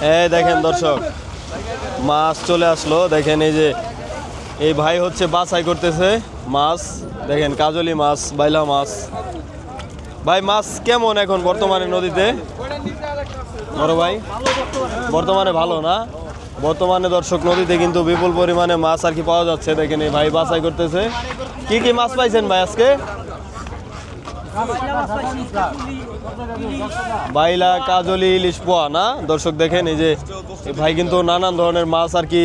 এই দেখেন দর্শক, মাছ চলে আসলো। দেখেন এই যে এই ভাই হচ্ছে বাছাই করতেছে মাছ। দেখেন কাজলি মাছ, বাইলা মাছ। ভাই মাছ কেমন এখন বর্তমানে নদীতে? বড় ভাই বর্তমানে ভালো না? বর্তমানে দর্শক নদীতে কিন্তু বিপুল পরিমাণে মাছ আর কি পাওয়া যাচ্ছে। দেখেন এই ভাই বাছাই করতেছে। কি কি মাছ পাইছেন ভাই আজকে? বাইলা, কাজলি, ইলিশ, পোয়া না দর্শক? দেখেন এই যে ভাই কিন্তু নানান ধরনের মাছ আর কি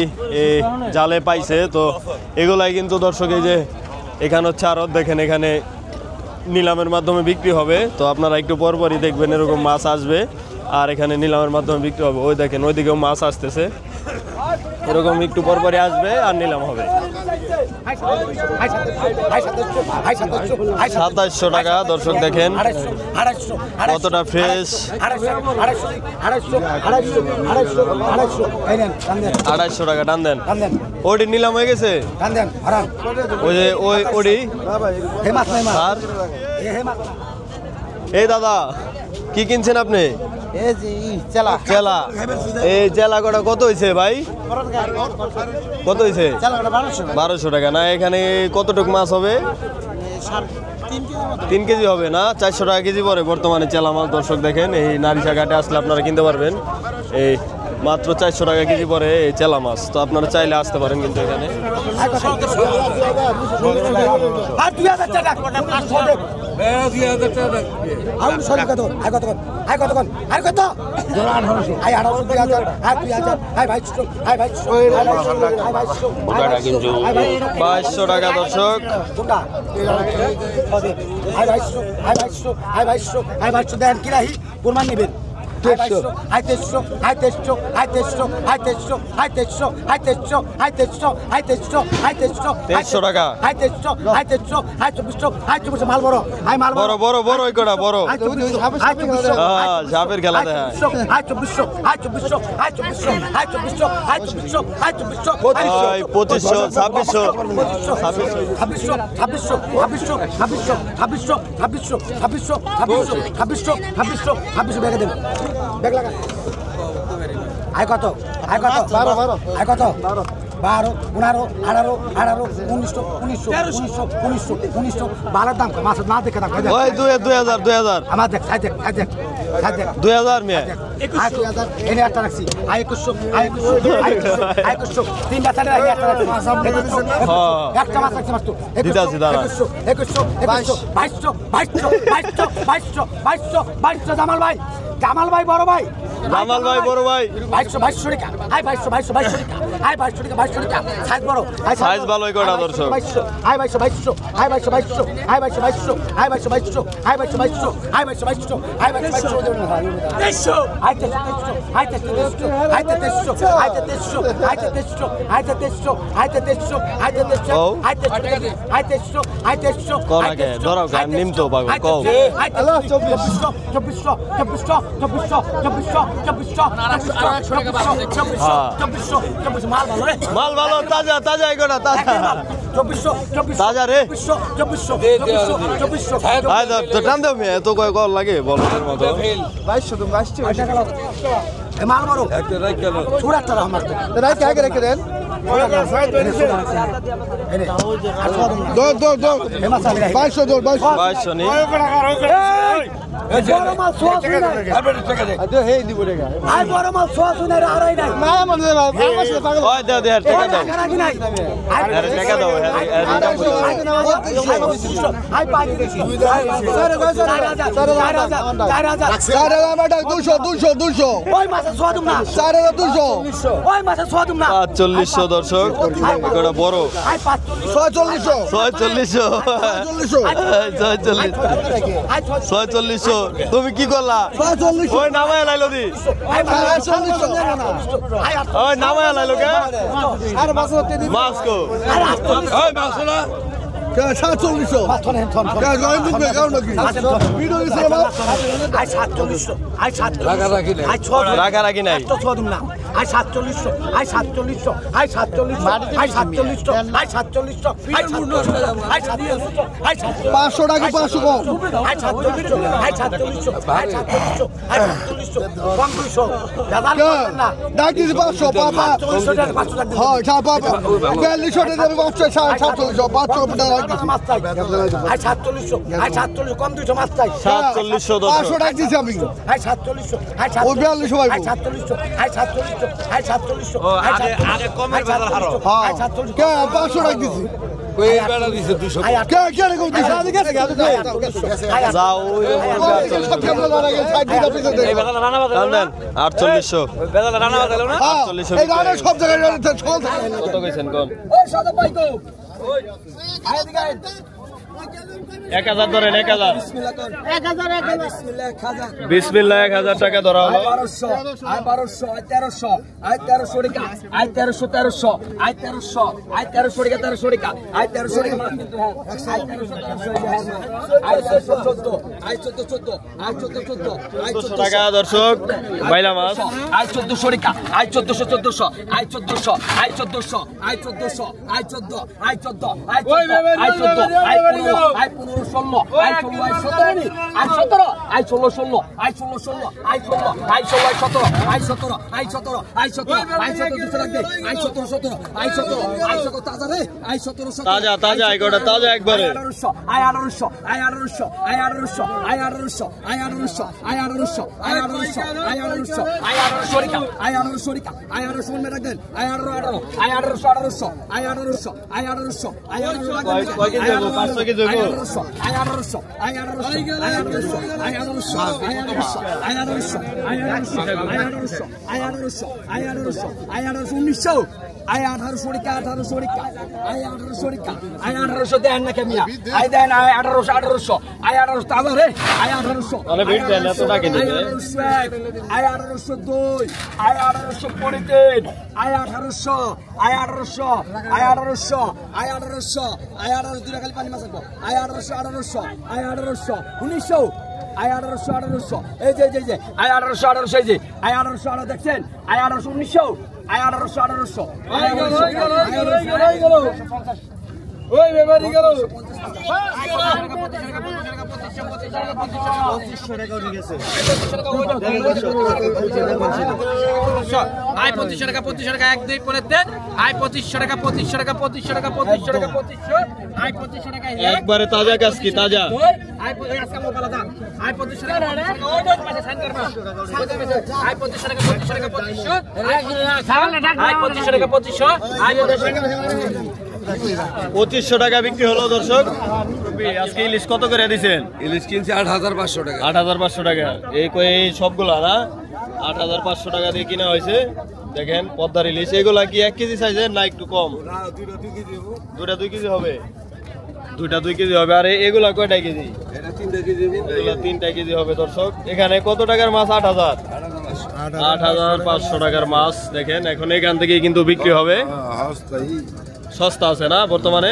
জালে পাইছে। তো এগুলাই কিন্তু দর্শক এই যে এখানে হচ্ছে আড়ত। দেখেন এখানে নিলামের মাধ্যমে বিক্রি হবে। তো আপনারা একটু পরপরই দেখবেন এরকম মাছ আসবে আর এখানে নিলামের মাধ্যমে বিক্রি হবে। ওই দেখেন ওইদিকেও মাছ আসতেছে, এরকম একটু পরপরই আসবে আর নিলাম হবে। 2700 টাকা দর্শক। দেখেন কতটা ফ্রেশ। 250 টাকা টান দেন। ওটি নিলাম হয়ে গেছে। ওই যে ওটি এই দাদা কি কিনছেন আপনি? চেলা। এই চেলা কটা কত হয়েছে ভাই? কত হয়েছে? 1200 টাকা না? এখানে কতটুকু মাছ হবে? 3 কেজি হবে না? 400 টাকা কেজি পরে বর্তমানে চেলা মাছ দর্শক। দেখেন এই নারিশা ঘাটে আসলে আপনারা কিনতে পারবেন এই মাত্র 400 টাকা কেজি পরে এই চেলা মাছ। তো আপনারা চাইলে আসতে পারেন কিন্তু এখানে। কিন্তু 2200 টাকা দর্শক। দেন কি রাহি কোরবান নেবেন। 2300 টাকা। মাল বড় বড় বড় ওই কটা বড় ঝাপের খেলা দেয়। 2500 2600 ব্যাগে দেন। ব্যাগ লাগা। আয় কত? 12 12 19 বালার দাম মাছের না দেখে রাখো। 2000 আমার দেখ সাই দেখ 2000 মিয়া। 21,000 এনে একটা রাখছি। 2100 তিনটা চারটা রাখছি, একটা রাখছি। একটা মাছ রাখছি মাত্র। 2200 জামাল ভাই বড় ভাই। 2200 টাকা। 2200 টাকা। সাইজ বড়। সাইজ ভালোই কটা দর্শক। 2200 মাল ভালো তাজা তাজা এগুলা তাজা 2400 তাজা রে। 2400 তো টান দাও মেয়ে এত কয় কল লাগে বলদের মতো। 2200 তুমি আসছো মাল বড় একটা রাখ গেল ছোড়াটা আমার তো রাখ আগে রেখে দেন। দর্শক এটা বড় 4600 তুমি কি করলা? ওই নামায় লাইলো দি ওই নামায় লাইলো কে মাছ কো ওই মাছ না 4700 রাগারাগি নাই। আই 4700 আই 4700 আই 4700 আই 4700 আই 4700 আই 4700 আই 4700 আই 500 টাকা 500 কম আই 4700 আই 4700 আই 4700 আই 4700 কম 200 দাদা না ডাকিস 500 বাবা 400 টাকা 500 টাকা হ্যাঁ যা বাবা 4200 টাকা দেবে 500 4700 500 টাকা মাছ চাই আই 4700 আই 47 কম 200 মাছ চাই 4700 দর্শক 500 টাকা দিছি আমি আই 4700 আই 4700 ও 4200 আই 4700 আই 4700 আই 4700 আগে কমের বাজার হারো আই 4700 কে 500 টাকা দিছি ওই বেড়া দিছে 200 কে কে রে কো দিছি আদি গেছে যাও ওই সব কেমন লাগে সাইড দিকে পিছে দে দেন 4800 বেলা রানা বাজালো না 4800 এই গানে সব জায়গায় চল কত কইছেন কোন ওই সাদা ভাই গো 1000 ধরেন 1000 বিসমিল্লাহ বিসমিল্লাহ 1000 টাকা ধরা হলো 1200 আই 1200 আই 1300 আই 1300 টাকা আই 1300 আই 1300 আই 1300 টাকা 1300 টাকা আই 1300 টাকা মাছ কিন্তু হ্যাঁ আই 1300 আই 14 আই 14 আই 200 টাকা দর্শক বাইলা মাছ আই 1400 টাকা I 1400 I 1400 I 1400 I 1400 I 14 I 14 I 14 I 14 I 15 I 15 16 I 16 I 17 I 17 I 16 16 I 16 16 I 16 I 16 I 17 I 17 I 17 I 17 I 17 দুশো লাগবে আই 17 17 আই 17 আই 17 তাজা রে আই 17 17 তাজা তাজা এগোটা তাজা একবারে আই 1800 আই 1800 আই 1800 আই 1800 আই 1800 আই 1800 আই 1800 আই 1800 আই 1800 আই 1800 রিকা আই 1800 রিকা আই 1800 মনে রাখবেন আই 18 আই 1800 আই 1800 আই 1800 আই 1800 কয় কেজি হবো 500 কেজি হবো আই 1800 আই 1800 আই 1800 আই 1800 আই 1800 আই 1800 আই 1800 আই 1800 আই 1800 আই 1800 আই 1900 আই 1800 রিকা 1800 রিকা আই 1800 রিকা আই 1800 দেন না কেমিয়া আই দেন আই 1800 আই 1800 তাজা রে আই 1800 তাহলে ভিড় দেন এত টাকা দিবে আই 1802 আই 1800 পরে দেন আই 1800 আই 1800 আই 1800 আই 1800 আই 1800 দুটা খালি পানি মাছ রাখবো আই 1800 আই 1900 আই 1800 এই যে আই 1800 এই যে আই 1800 দেখছেন আই 1800 1900 আই 1800 আই গেল ওই বেবারি গেল আই 2500 টাকা 1 2 করে দেন আই 2500 টাকা 2500 টাকা 2500 টাকা 2500 টাকা 2500 আই 2500 টাকা একবারে তাজা কাজ কি তাজা আই 2500 টাকা মোবাইল দাও আই 2500 টাকা ওই দোষ মাসে সাইন করবা আই 2500 টাকা 2500 টাকা 2500 আই 2500 টাকা 2500 আই 2500 টাকা বিক্রি হলো দর্শক আজকে ইলিশ কত করে দিছেন ইলিশ কিনছে 8500 টাকা 8500 টাকা এই সবগুলা না 8500 টাকা দিয়ে কিনা হয়েছে দেখেন পদ্মার ইলিশ এগুলা কি 1 কেজি সাইজের না একটু কম দুটা 2 কেজি হবে দুটা 2 কেজি হবে আর এগুলা কয়টা কেজি এটা 3 কেজি এগুলা 3টা কেজি হবে দর্শক এখানে কত টাকার মাছ 8000 8500 টাকার মাছ দেখেন এখন এখান থেকে কিন্তু বিক্রি হবে সস্তা আছে না বর্তমানে